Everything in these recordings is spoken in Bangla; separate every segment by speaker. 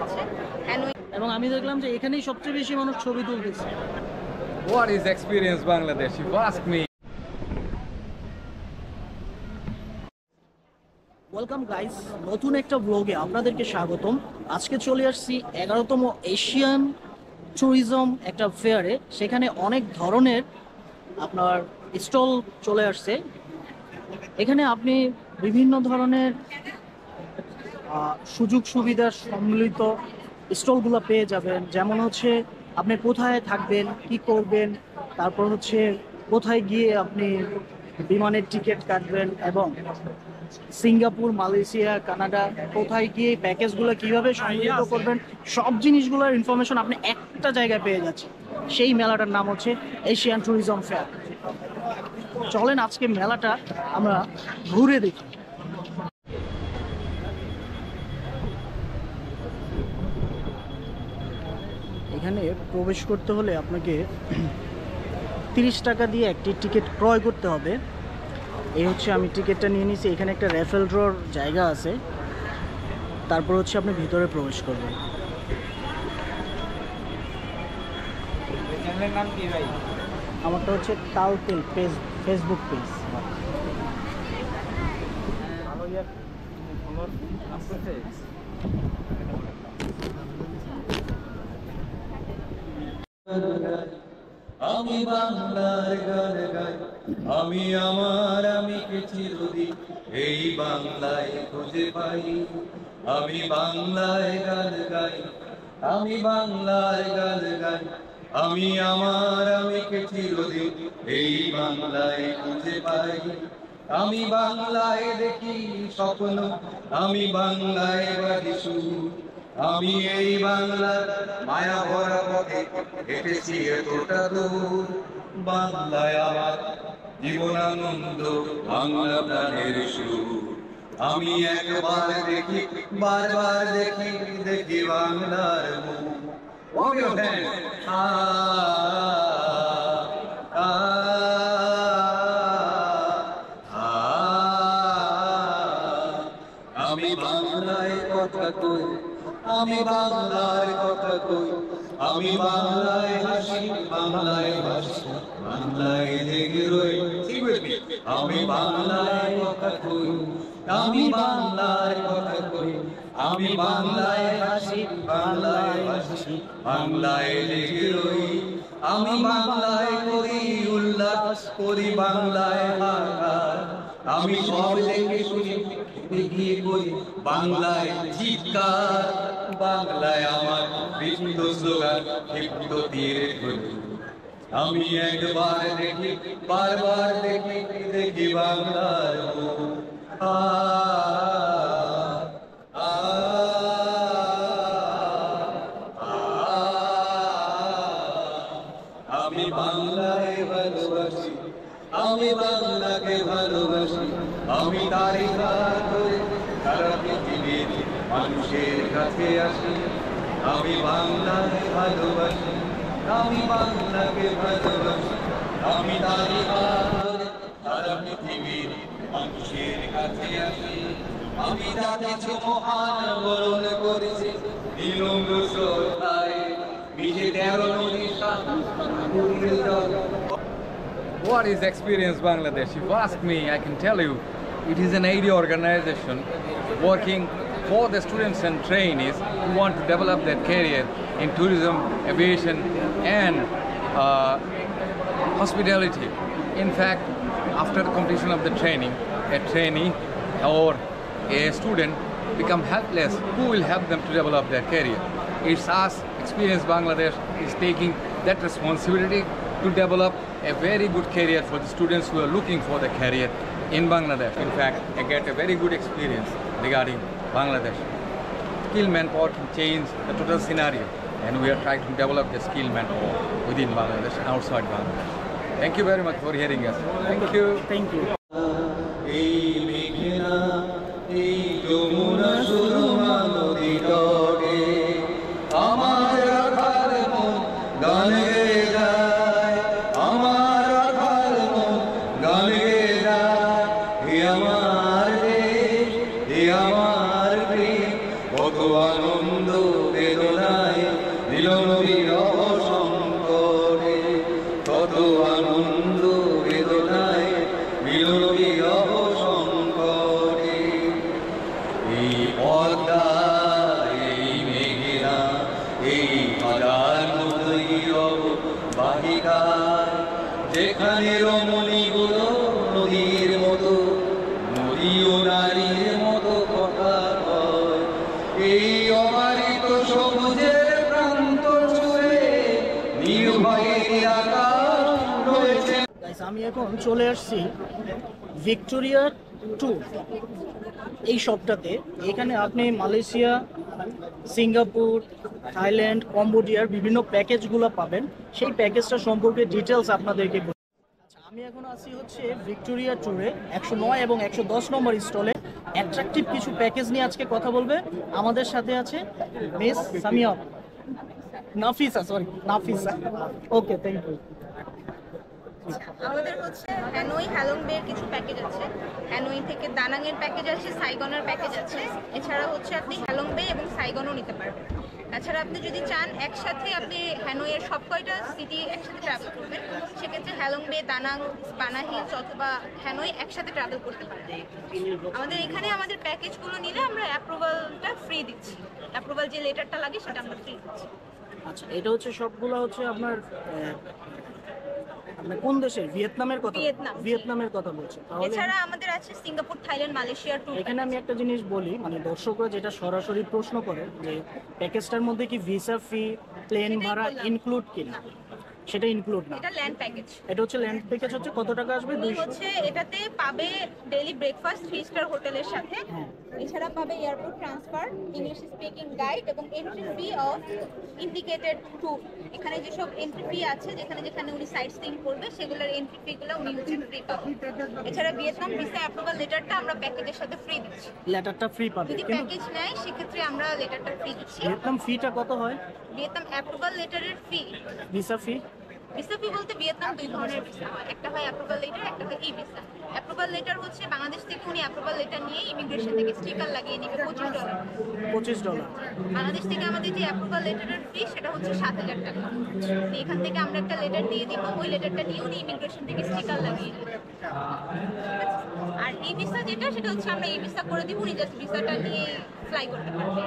Speaker 1: এসেছে
Speaker 2: এবং আমি দেখলাম যে এখানেই সবচেয়ে বেশি মানুষ ছবি তুলতেছে।
Speaker 3: What is experience Bangladesh? You ask me.
Speaker 2: Welcome guys, নতুন একটা ব্লগে আপনাদেরকে স্বাগতম। আজকে চলে আসছি 11তম এশিয়ান ট্যুরিজম একটা ফেয়ারে। সেখানে অনেক ধরনের আপনার স্টল চলে আসছে। এখানে আপনি বিভিন্ন ধরনের সুযোগ সুবিধার সম্মিলিত স্টলগুলো পেয়ে যাবেন। যেমন হচ্ছে আপনি কোথায় থাকবেন, কি করবেন, তারপর হচ্ছে কোথায় গিয়ে আপনি বিমানের টিকিট কাটবেন, এবং সিঙ্গাপুর, মালয়েশিয়া, কানাডা কোথায় গিয়ে প্যাকেজগুলো কিভাবে সম্মিলিত করবেন, সব জিনিসগুলোর ইনফরমেশন আপনি একটা জায়গায় পেয়ে যাচ্ছেন। সেই মেলাটার নাম হচ্ছে এশিয়ান ট্যুরিজম ফেয়ার। চলেন আজকে মেলাটা আমরা ঘুরে দেখি। এখানে প্রবেশ করতে হলে আপনাকে 30 টাকা দিয়ে একটি টিকিট ক্রয় করতে হবে। এই হচ্ছে আমি টিকিটটা নিয়ে নিয়েছি। এখানে একটা র্যাফেল ড্রর জায়গা আছে, তারপর হচ্ছে আপনি ভিতরে প্রবেশ করবেন।
Speaker 3: নাম কি ভাই?
Speaker 2: আমারটা হচ্ছে তালতেল পেজ, ফেসবুক পেজ।
Speaker 4: আমি বাংলার গান গাই, আমি আমার আমি চিরদিন এই বাংলায় খুঁজে পাই। আমি বাংলায় গান গাই, আমি বাংলায় গান গাই, আমি আমার আমি চিরদিন এই বাংলায় খুঁজে পাই। আমি বাংলায় দেখি স্বপ্ন, আমি বাংলায় বাঁধি সুর। আমি এই বাংলার মায়া ভরা পথে হেঁটেছি এতটা দূর। বাংলায় আমার জীবনানন্দ, বাংলা প্রাণের সুর। আমি একবার দেখি, বারবার দেখি, দেখি বাংলার মুখ। আমি বাংলায় কথা কই, আমি বাংলার কথা কই, আমি বাংলায় হাসি, বাংলায় হাসি, বাংলায় জেগে রই। আমি বাংলায় কথা কই, আমি বাংলার কথা কই, আমি বাংলায় হাসি, বাংলায় হাসি, বাংলায় জেগে রই। আমি বাংলায় করি উল্লাস, করি বাংলায় হাহাকার। আমি সব দেখে শুনি গিয়ে করি বাংলায় চিৎকার। বাংলায় আমার বৃত্ত স্লোগান, ক্ষিপ্ত তীরে ধরি। আমি একবার দেখি, বারবার দেখি, দেখি বাংলার মুখ। আমি বাংলায় ভালোবাসি, আমি বাংলাকে ভালোবাসি। আমি তারই গান ধরে সারা পৃথিবীর মানুষের কাছে আসি। আমি বাংলায় ভালোবাসি, আমি বাংলাকে ভালোবাসি। আমি তারই গান ধরে সারা পৃথিবীর মানুষের কাছে আসি। আমি তা কিছু মহান বরণ করেছি নিলম্ব শ্রদ্ধায়, বিজে 13 নদী
Speaker 3: What is experience Bangladesh? If you ask me, I can tell you, it is an aid organization working for the students and trainees who want to develop their career in tourism, aviation, and hospitality. In fact, after the completion of the training, a trainee or a student become helpless. Who will help them to develop their career? It's us, Experience Bangladesh, is taking that responsibility to develop a very good career for the students who are looking for the career in Bangladesh. In fact, I get a very good experience regarding Bangladesh. Skilled manpower can change the total scenario, and we are trying to develop the skilled manpower within Bangladesh and outside Bangladesh. Thank you very much for hearing us. Thank you.
Speaker 2: Thank you.
Speaker 4: এই মেঘনা, এই যমুনা সুরমা নদী তটে আমার রাখাল মন গান গেয়ে যায়। আমার রাখাল মন গান গেয়ে যায়। এ আমার দেশ, এ আমার প্রেম, কত আনন্দ কত আনন্দ বেদনায় মিলন বিরহ সংকটে। এই পদ্মা, এই মেঘনা, এই হাজার মধুরব বাহিকায়, যেখানে রমণীগুলো নদীর মতো, নদীও নারীর মতো কথা কয়। এই অবারিত সবুজের প্রান্ত জুড়ে নির্ভয়ে আকাশ রয়েছে।
Speaker 2: Guys, আমি এখন চলে আসছি ভিক্টোরিয়া ট্যুর এই শপটাতে। এখানে আপনি মালয়েশিয়া, সিঙ্গাপুর, থাইল্যান্ড, কম্বোডিয়ার বিভিন্ন প্যাকেজগুলো পাবেন। সেই প্যাকেজটা সম্পর্কে ডিটেলস আপনাদেরকে বলি। আচ্ছা, আমি এখন আছি হচ্ছে ভিক্টোরিয়া ট্যুরে 109 এবং 110 নম্বর স্টলে। অ্যাট্রাকটিভ কিছু প্যাকেজ নিয়ে আজকে কথা বলবে। আমাদের সাথে আছে miss Samia, Nafisa, okay, thank you.
Speaker 1: আমাদের হচ্ছে হ্যানয় হ্যালং বের কিছু প্যাকেজ আছে। হ্যানয় থেকে দানাং এর প্যাকেজ আছে, সাইগনের প্যাকেজ আছে। এছাড়া হচ্ছে আপনি হ্যালং বে এবং সাইগনও নিতে পারবেন। তাছাড়া আপনি যদি চান একসাথে আপনি হ্যানয়ের সব কয়টা সিটি একসাথে ট্রাভেল করবেন, সেক্ষেত্রে হ্যালং বে, দানাং, স্পানা হিলস অথবা হ্যানয় একসাথে ট্রাভেল করতে পারবেন। আমাদের এখানে আমাদের প্যাকেজগুলো নিলে আমরা অ্যাপ্রুভালটা ফ্রি দিচ্ছি। অ্যাপ্রুভাল যে লেটারটা লাগে সেটা আমরা ফ্রি দিচ্ছি।
Speaker 2: আচ্ছা, এটা হচ্ছে সবগুলো হচ্ছে আপনার আপনার কোন দেশের? ভিয়েতনামের কথা?
Speaker 1: ভিয়েতনাম।
Speaker 2: ভিয়েতনামের কথা বলছেন। তাহলে
Speaker 1: এছাড়া আমাদের আছে সিঙ্গাপুর, থাইল্যান্ড, মালয়েশিয়ার ট্যুর।
Speaker 2: এখানে আমি একটা জিনিস বলি, মানে দর্শকরা যেটা সরাসরি প্রশ্ন করে যে প্যাকেজটার মধ্যে কি ভিসা ফি, প্লেন
Speaker 1: সেটাই
Speaker 2: ভাড়া
Speaker 1: বললাম।
Speaker 2: ইনক্লুড কিনা? সেটা ইনক্লুড না।
Speaker 1: এটা ল্যান্ড প্যাকেজ।
Speaker 2: এটা হচ্ছে ল্যান্ড প্যাকেজ। হচ্ছে কত টাকা আসবে?
Speaker 1: উনি
Speaker 2: 200।
Speaker 1: হচ্ছে এটাতে পাবে ডেইলি ব্রেকফাস্ট 3 স্টার হোটেলের সাথে।
Speaker 2: হ্যাঁ।
Speaker 1: এছাড়া পাবে airport transfer, English speaking guide এবং entry fee of indicated tour. এখানে যেসব এন্ট্রি ফি আছে, যেখানে যেখানে উনি সাইট সিইং করবে সেগুলোর এন্ট্রি ফিগুলো উনি হচ্ছে ফ্রি পাবেন। এছাড়া ভিয়েতনাম ভিসা অ্যাপ্রুভাল লেটারটা আমরা প্যাকেজের সাথে ফ্রি দিচ্ছি।
Speaker 2: লেটারটা ফ্রি পাবে,
Speaker 1: যদি
Speaker 2: কিন্তু
Speaker 1: প্যাকেজ নেয় সেক্ষেত্রে আমরা লেটারটা ফ্রি দিচ্ছি।
Speaker 2: ভিয়েতনাম ফিটা কত হয়?
Speaker 1: ভিয়েতনাম অ্যাপ্রুভাল লেটারের ফি,
Speaker 2: ভিসা ফি?
Speaker 1: ভিসা ফি বলতে ভিয়েতনাম দুই ধরনের ভিসা হয়, একটা হয় অ্যাপ্রুভাল লেটার, একটা হয় ই ভিসা। অ্যাপ্রুভাল লেটার হচ্ছে বাংলাদেশ থেকে উনি অ্যাপ্রুভাল লেটার নিয়ে ইমিগ্রেশন থেকে স্টিকার লাগিয়ে নেবে $25।
Speaker 2: $25।
Speaker 1: বাংলাদেশ থেকে আমাদের যে অ্যাপ্রুভাল লেটারের ফি সেটা হচ্ছে 7,000 টাকা। এখান থেকে আমরা একটা লেটার দিয়ে দিব, ওই লেটারটা নিয়ে উনি ইমিগ্রেশন থেকে স্টিকার লাগিয়ে নেবে। আর ই ভিসা যেটা, সেটা হচ্ছে আমরা ই ভিসা করে দিব, উনি জাস্ট ভিসাটা নিয়ে ফ্লাই করতে পারবে।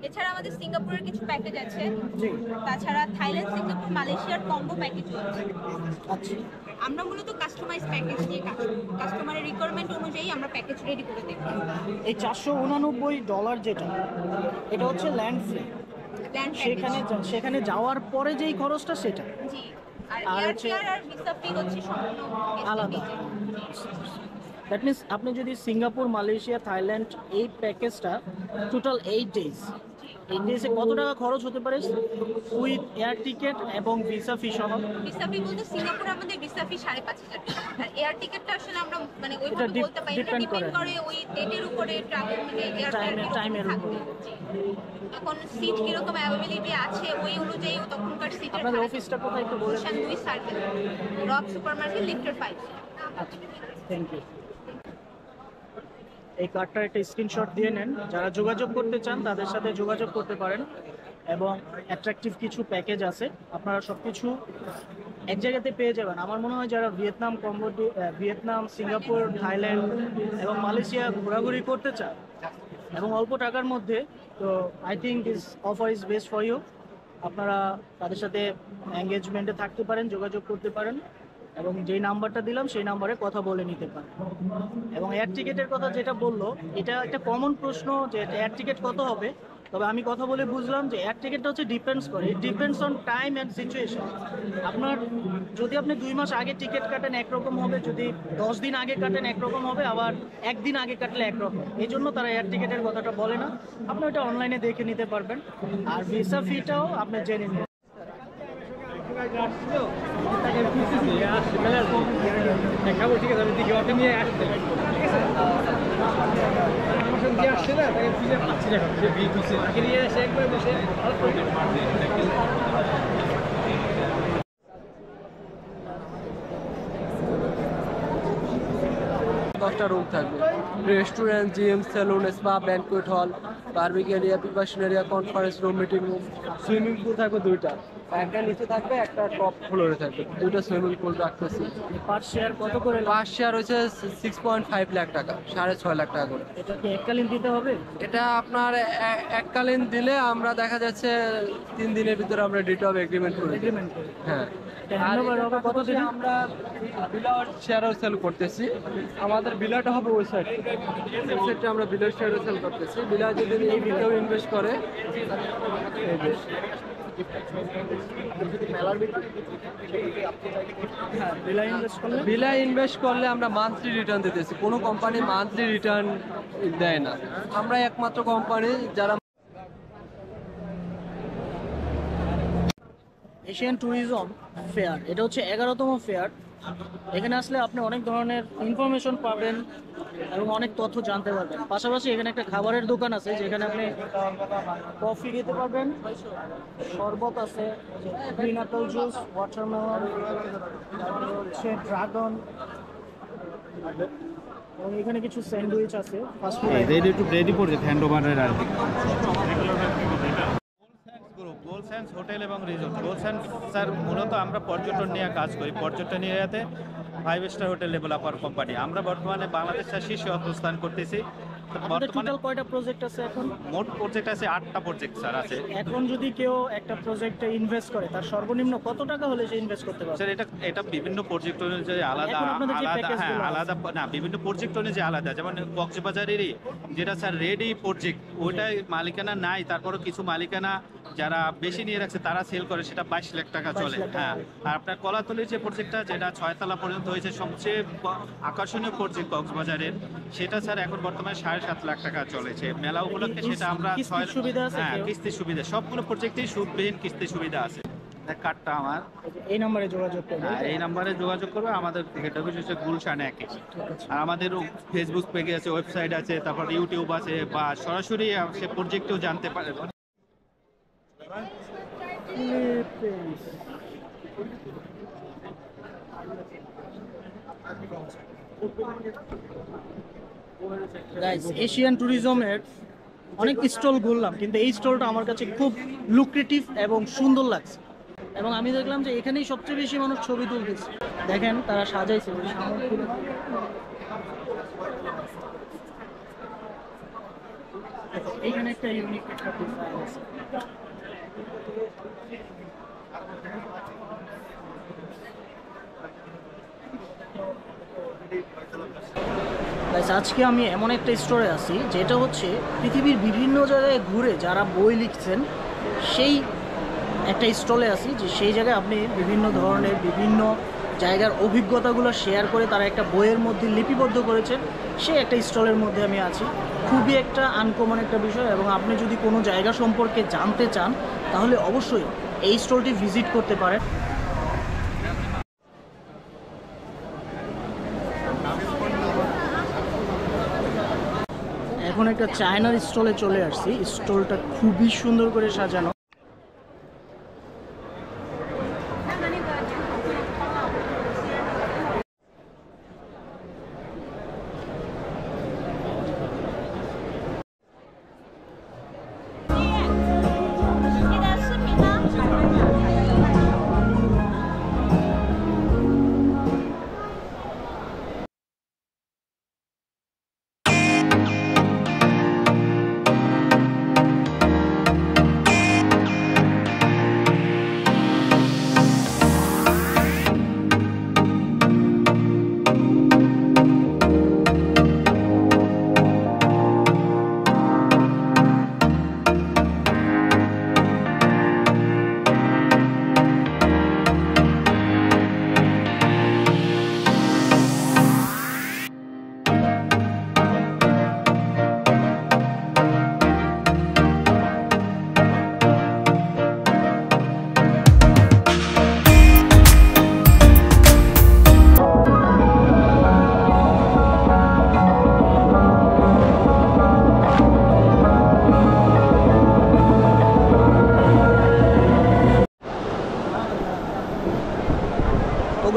Speaker 1: এছাড়া আমাদের সিঙ্গাপুরের কিছু প্যাকেজ আছে।
Speaker 2: জি।
Speaker 1: তাছাড়া থাইল্যান্ড, সিঙ্গাপুর, মালয়েশিয়ার কম্বো প্যাকেজও আছে।
Speaker 2: আচ্ছা,
Speaker 1: আমরা মূলত কাস্টমাইজ প্যাকেজ দিয়ে কাজ করি। কাস্টমারের রিকোয়ারমেন্ট অনুযায়ী আমরা প্যাকেজ রেডি করে দেব।
Speaker 2: এই $489 যেটা, এটা হচ্ছে ল্যান্ড ফি।
Speaker 1: ল্যান্ড
Speaker 2: সেখানে যাওয়ার পরে যেই খরচটা সেটা
Speaker 1: জি। আর
Speaker 2: আর
Speaker 1: এয়ার
Speaker 2: হচ্ছে
Speaker 1: ফেয়ার আর ভিসা ফি হচ্ছে সম্পূর্ণ
Speaker 2: আলাদা। দ্যাট মিনস আপনি যদি সিঙ্গাপুর, মালয়েশিয়া, থাইল্যান্ড এই প্যাকেজটা টোটাল 8 ডেজ, 8 ডেজে কত টাকা খরচ হতে পারে উইথ এয়ার টিকেট এবং ভিসা ফি সহ?
Speaker 1: ভিসা ফি বলতে সিঙ্গাপুরে আমাদের ভিসা ফি 5,500 টাকা। আর এয়ার টিকেটটা আসলে আমরা মানে ওইভাবে
Speaker 2: এটা
Speaker 1: বলতে পারি না,
Speaker 2: depend
Speaker 1: ডিপেন্ড
Speaker 2: করে।
Speaker 1: করে ওই ডেটের উপরে, ট্রাভেল মানে এয়ার
Speaker 2: টাইমের উপরে।
Speaker 1: এখন সিট কিরকম অ্যাভেলেবিলিটি আছে ওই অনুযায়ী তখনকার সিটের
Speaker 2: আপনাদের অফিসটা কোথায় একটু বলে?
Speaker 1: দুই সার্কেল, রক সুপারমার্কেট, লিফটের 5।
Speaker 2: আচ্ছা, থ্যাংক ইউ। এই কার্ডটার একটা স্ক্রিনশট দিয়ে নেন। যারা যোগাযোগ করতে চান তাদের সাথে যোগাযোগ করতে পারেন, এবং অ্যাট্রাকটিভ কিছু প্যাকেজ আছে, আপনারা সব কিছু এক জায়গাতে পেয়ে যাবেন। আমার মনে হয় যারা ভিয়েতনাম, সিঙ্গাপুর, থাইল্যান্ড এবং মালয়েশিয়া ঘোরাঘুরি করতে চান এবং অল্প টাকার মধ্যে, তো I think this offer is best for you. আপনারা তাদের সাথে এঙ্গেজমেন্টে থাকতে পারেন, যোগাযোগ করতে পারেন, এবং যেই নাম্বারটা দিলাম সেই নাম্বারে কথা বলে নিতে পারেন। এবং এয়ার টিকেটের কথা যেটা বললো, এটা একটা কমন প্রশ্ন যে এয়ার টিকেট কত হবে। তবে আমি কথা বলে বুঝলাম যে এয়ার টিকেটটা হচ্ছে ডিপেন্ডস করে, it depends on time and situation. আপনার যদি আপনি 2 মাস আগে টিকিট কাটেন একরকম হবে, যদি 10 দিন আগে কাটেন একরকম হবে, আবার 1 দিন আগে কাটলে একরকম। এই জন্য তারা এয়ার টিকেটের কথাটা বলে না। আপনি ওটা অনলাইনে দেখে নিতে পারবেন। আর ভিসা ফিটাও আপনি জেনে নিন।
Speaker 5: দেখাবো, ঠিক আছে, আমি দিকে ওকে নিয়ে আসতে আসছে না, তাকে খুঁজে পাচ্ছি না, সে বিয়ে করছে, তাকে নিয়ে আসে একবার বসে ভালো করে
Speaker 6: 10টা রুম থাকবে। Restaurant, gym, salon, spa, banquet hall, barbecue area, preparation area, conference room, meeting room, swimming pool থাকবে 2টা, একটা নিচে থাকবে, একটা টপ ফ্লোরে থাকবে, দুটো সুইমিং পুল রাখতেছি।
Speaker 2: পার শেয়ার কত করে?
Speaker 6: পার শেয়ার হচ্ছে 6.5 লাখ টাকা, 6.5 লাখ টাকা করে।
Speaker 2: এটা কি এককালীন দিতে হবে?
Speaker 6: এটা আপনার এককালীন দিলে আমরা দেখা যাচ্ছে 3 দিনের ভিতরে আমরা ডেট অফ এগ্রিমেন্ট করে দিই।
Speaker 2: এগ্রিমেন্ট করে।
Speaker 6: হ্যাঁ,
Speaker 2: এটা হ্যান্ডওভার হবে কত দিনে?
Speaker 6: আমরা বিলার শেয়ারও সেল করতেছি। আমাদের বিলাটা হবে ওই সাইড, ওয়েবসাইটে আমরা বিলার শেয়ারও সেল করতেছি। বিলা যদি এই কেউ ইনভেস্ট করে, এই যে
Speaker 2: হ্যাঁ, বিলা ইনভেস্ট করলে
Speaker 6: বিলা ইনভেস্ট করলে আমরা মান্থলি রিটার্ন দিতেছি। কোনো কোম্পানি মান্থলি রিটার্ন দেয় না, আমরা একমাত্র কোম্পানি যারা।
Speaker 2: এশিয়ান ট্যুরিজম ফেয়ার, এটা হচ্ছে 11তম ফেয়ার। এখানে আসলে আপনি অনেক ধরনের ইনফরমেশন পাবেন এবং অনেক তথ্য জানতে পারবেন। পাশাপাশি এখানে একটা খাবারের দোকান আছে যেখানে আপনি কফি খেতে পারবেন, শরবত আছে, গ্রিন অ্যাপেল জুস, ওয়াটারমেলন, তারপরে হচ্ছে ড্রাগন, এবং এখানে কিছু স্যান্ডউইচ আছে, fast food.
Speaker 7: Ready to ready পড়ছে হ্যান্ডওভারের আর কি।
Speaker 8: গোল্ড স্যান্ডস হোটেল এবং রিসোর্ট। গোল্ড স্যান্ডস স্যার মূলত আমরা পর্যটন নিয়ে কাজ করি। পর্যটন এরিয়াতে 5 স্টার হোটেল ডেভেলপার কোম্পানি। আমরা বর্তমানে বাংলাদেশের শীর্ষে অবস্থান করতেছি।
Speaker 2: আমাদের টোটাল কয়টা প্রজেক্ট আছে এখন?
Speaker 8: মোট প্রজেক্ট আছে 8টা প্রজেক্ট স্যার আছে।
Speaker 2: এখন যদি কেউ একটা প্রজেক্টে ইনভেস্ট করে তার সর্বনিম্ন কত টাকা হলে সে ইনভেস্ট করতে পারবে?
Speaker 8: স্যার এটা বিভিন্ন প্রজেক্ট অনুযায়ী আলাদা
Speaker 2: এখন আপনাদের যে
Speaker 8: আলাদা
Speaker 2: প্যাকেজগুলো আছে।
Speaker 8: আলাদা না, বিভিন্ন প্রজেক্ট অনুযায়ী আলাদা। যেমন কক্সবাজারেরই যেটা স্যার রেডি প্রজেক্ট, ওইটাই মালিকানা নাই, তারপরও কিছু মালিকানা যারা বেশি নিয়ে রাখছে তারা সেল করে, সেটা 22 লাখ টাকা
Speaker 2: 22
Speaker 8: চলে।
Speaker 2: লাখ টাকা।
Speaker 8: হ্যাঁ, আর আপনার কলাতলির যে প্রজেক্টটা, যেটা 6 তলা পর্যন্ত হয়েছে, সবচেয়ে আকর্ষণীয় প্রজেক্ট কক্সবাজারের, সেটা স্যার এখন বর্তমানে 7.5 লাখ টাকা চলেছে। মেলা উপলক্ষে সেটা আমরা
Speaker 2: কিস্তির সুবিধা আছে
Speaker 8: হ্যাঁ,
Speaker 2: কেউ?
Speaker 8: কিস্তির সুবিধা, সবগুলো প্রজেক্টেই সুদবিহীন কিস্তির সুবিধা আছে। কার্ডটা আমার
Speaker 2: এই নম্বরে যোগাযোগ করবে।
Speaker 8: এই নাম্বারে যোগাযোগ করবে। আমাদের হেড অফিস হচ্ছে গুলশান 1। আর আমাদের ফেসবুক পেজ আছে, ওয়েবসাইট আছে, তারপর ইউটিউব আছে, বা সরাসরি সে প্রজেক্টেও জানতে পারে।
Speaker 2: গাইস, এশিয়ান ট্যুরিজমের অনেক স্টল ঘুরলাম, কিন্তু এই স্টলটা আমার কাছে খুব লুক্রেটিভ এবং সুন্দর লাগছে। এবং আমি দেখলাম যে এখানেই সবচেয়ে বেশি মানুষ ছবি তুলতেছে। দেখেন তারা সাজাইছে ওই সামগ্রীগুলো। এইখানে একটা ইউনিক একটা ডিজাইন আছে। গাইস, আজকে আমি এমন একটা স্টোরে আছি যেটা হচ্ছে পৃথিবীর বিভিন্ন জায়গায় ঘুরে যারা বই লিখছেন সেই একটা স্টলে আছি, যে সেই জায়গায় আপনি বিভিন্ন ধরনের বিভিন্ন জায়গার অভিজ্ঞতাগুলো শেয়ার করে তারা একটা বইয়ের মধ্যে লিপিবদ্ধ করেছেন। সেই একটা স্টলের মধ্যে আমি আছি। খুবই একটা আনকমন একটা বিষয়, এবং আপনি যদি কোনো জায়গা সম্পর্কে জানতে চান তাহলে অবশ্যই এই স্টলটি ভিজিট করতে পারেন। এখন একটা চায়নার স্টলে চলে আসছি। স্টলটা খুবই সুন্দর করে সাজানো।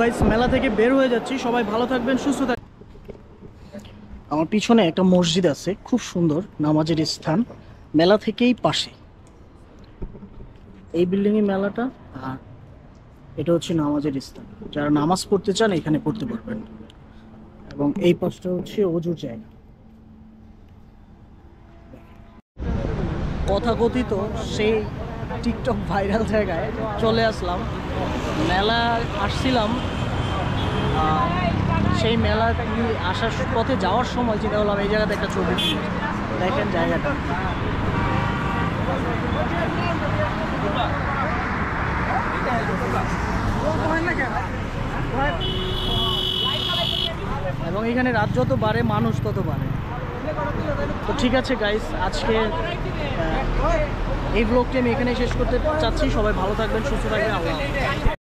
Speaker 2: গাইস, মেলা থেকে বের হয়ে যাচ্ছি। সবাই ভালো থাকবেন, সুস্থ থাকবেন। আমার পিছনে একটা মসজিদ আছে, খুব সুন্দর নামাজের স্থান, মেলা থেকেই পাশে। এই বিল্ডিংয়ে মেলাটা, আর এটা হচ্ছে নামাজের স্থান। যারা নামাজ পড়তে চান এখানে পড়তে পারবেন। এবং এই পাশটা হচ্ছে অজুর জায়গা। তথাকথিত সেই টিকটক ভাইরাল জায়গায় চলে আসলাম। মেলা আসছিলাম, সেই মেলা আসার পথে যাওয়ার সময় চিন্তা করলাম এই জায়গাতে একটা ছবি তুলি। দেখেন জায়গাটা। এবং এখানে রাত যত বাড়ে মানুষ তত বাড়ে। তো ঠিক আছে গাইস, আজকে এই ব্লগটি আমি এখানে শেষ করতে চাচ্ছি। সবাই ভালো থাকবেন, সুস্থ থাকবেন। আল্লাহ হাফেজ।